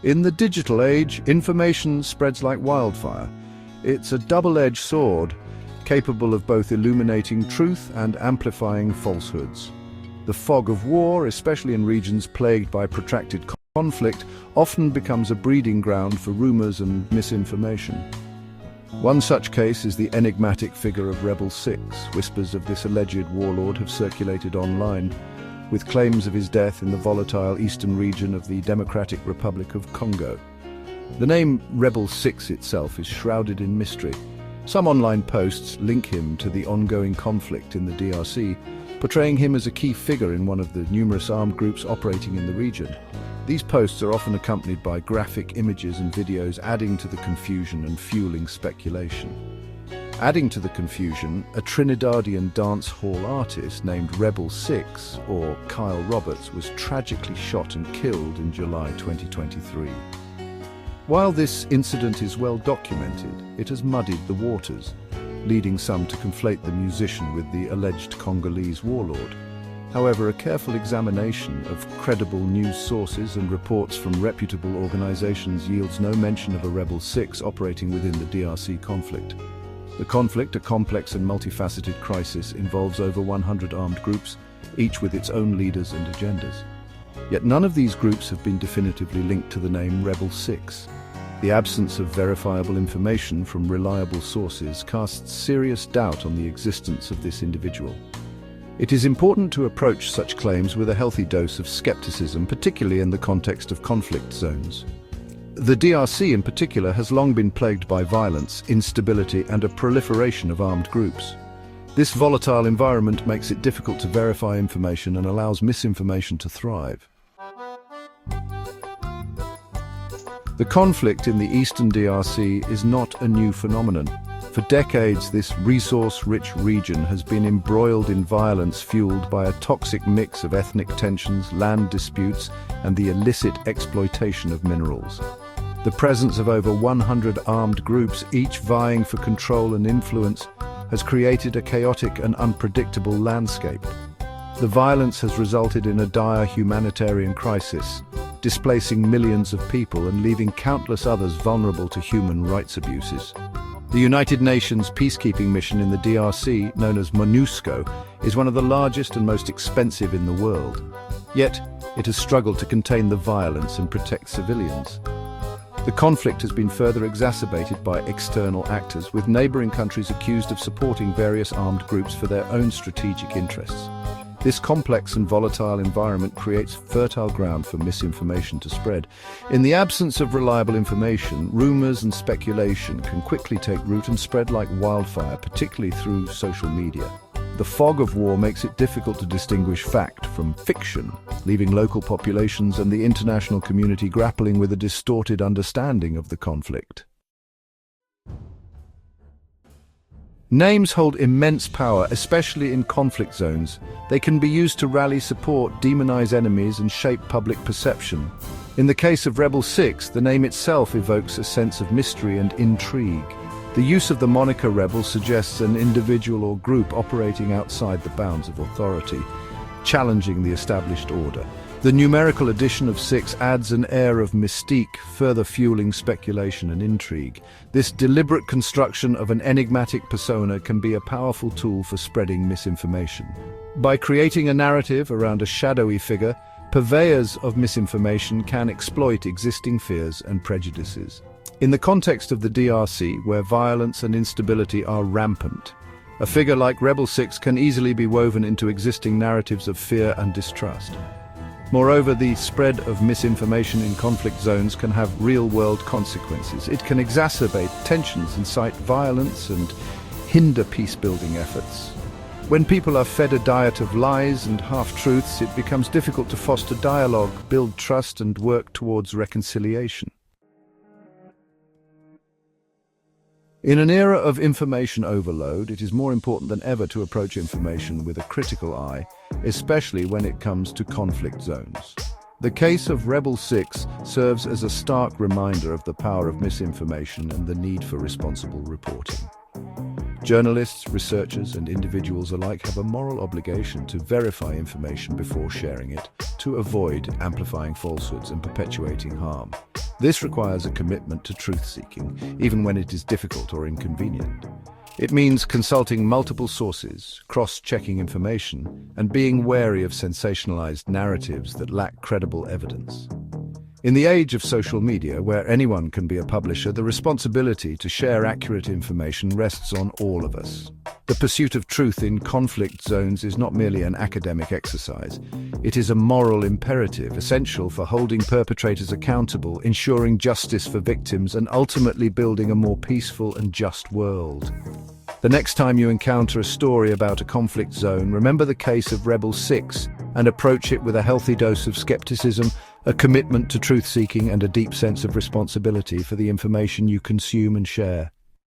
In the digital age, information spreads like wildfire. It's a double-edged sword, capable of both illuminating truth and amplifying falsehoods. The fog of war, especially in regions plagued by protracted conflict, often becomes a breeding ground for rumors and misinformation. One such case is the enigmatic figure of Rebel Six. Whispers of this alleged warlord have circulated online, with claims of his death in the volatile eastern region of the Democratic Republic of Congo. The name Rebel Six itself is shrouded in mystery. Some online posts link him to the ongoing conflict in the DRC, portraying him as a key figure in one of the numerous armed groups operating in the region. These posts are often accompanied by graphic images and videos, adding to the confusion and fueling speculation. Adding to the confusion, a Trinidadian dance hall artist named Rebel Six, or Kyle Roberts, was tragically shot and killed in July 2023. While this incident is well documented, it has muddied the waters, leading some to conflate the musician with the alleged Congolese warlord. However, a careful examination of credible news sources and reports from reputable organizations yields no mention of a Rebel Six operating within the DRC conflict. The conflict, a complex and multifaceted crisis, involves over 100 armed groups, each with its own leaders and agendas. Yet none of these groups have been definitively linked to the name Rebel Six. The absence of verifiable information from reliable sources casts serious doubt on the existence of this individual. It is important to approach such claims with a healthy dose of skepticism, particularly in the context of conflict zones. The DRC in particular has long been plagued by violence, instability, and a proliferation of armed groups. This volatile environment makes it difficult to verify information and allows misinformation to thrive. The conflict in the eastern DRC is not a new phenomenon. For decades, this resource-rich region has been embroiled in violence fueled by a toxic mix of ethnic tensions, land disputes, and the illicit exploitation of minerals. The presence of over 100 armed groups, each vying for control and influence, has created a chaotic and unpredictable landscape. The violence has resulted in a dire humanitarian crisis, displacing millions of people and leaving countless others vulnerable to human rights abuses. The United Nations peacekeeping mission in the DRC, known as MONUSCO, is one of the largest and most expensive in the world. Yet, it has struggled to contain the violence and protect civilians. The conflict has been further exacerbated by external actors, with neighboring countries accused of supporting various armed groups for their own strategic interests. This complex and volatile environment creates fertile ground for misinformation to spread. In the absence of reliable information, rumors and speculation can quickly take root and spread like wildfire, particularly through social media. The fog of war makes it difficult to distinguish fact from fiction, leaving local populations and the international community grappling with a distorted understanding of the conflict. Names hold immense power, especially in conflict zones. They can be used to rally support, demonize enemies, and shape public perception. In the case of Rebel Six, the name itself evokes a sense of mystery and intrigue. The use of the moniker Rebel suggests an individual or group operating outside the bounds of authority, challenging the established order. The numerical addition of 6 adds an air of mystique, further fueling speculation and intrigue. This deliberate construction of an enigmatic persona can be a powerful tool for spreading misinformation. By creating a narrative around a shadowy figure, purveyors of misinformation can exploit existing fears and prejudices. In the context of the DRC, where violence and instability are rampant, a figure like Rebel Six can easily be woven into existing narratives of fear and distrust. Moreover, the spread of misinformation in conflict zones can have real-world consequences. It can exacerbate tensions, incite violence, and hinder peace-building efforts. When people are fed a diet of lies and half-truths, it becomes difficult to foster dialogue, build trust, and work towards reconciliation. In an era of information overload, it is more important than ever to approach information with a critical eye, especially when it comes to conflict zones. The case of Rebel Six serves as a stark reminder of the power of misinformation and the need for responsible reporting. Journalists, researchers, and individuals alike have a moral obligation to verify information before sharing it, to avoid amplifying falsehoods and perpetuating harm. This requires a commitment to truth-seeking, even when it is difficult or inconvenient. It means consulting multiple sources, cross-checking information, and being wary of sensationalized narratives that lack credible evidence. In the age of social media, where anyone can be a publisher, the responsibility to share accurate information rests on all of us. The pursuit of truth in conflict zones is not merely an academic exercise. It is a moral imperative, essential for holding perpetrators accountable, ensuring justice for victims, and ultimately building a more peaceful and just world. The next time you encounter a story about a conflict zone, remember the case of Rebel 6 and approach it with a healthy dose of skepticism, a commitment to truth-seeking, and a deep sense of responsibility for the information you consume and share.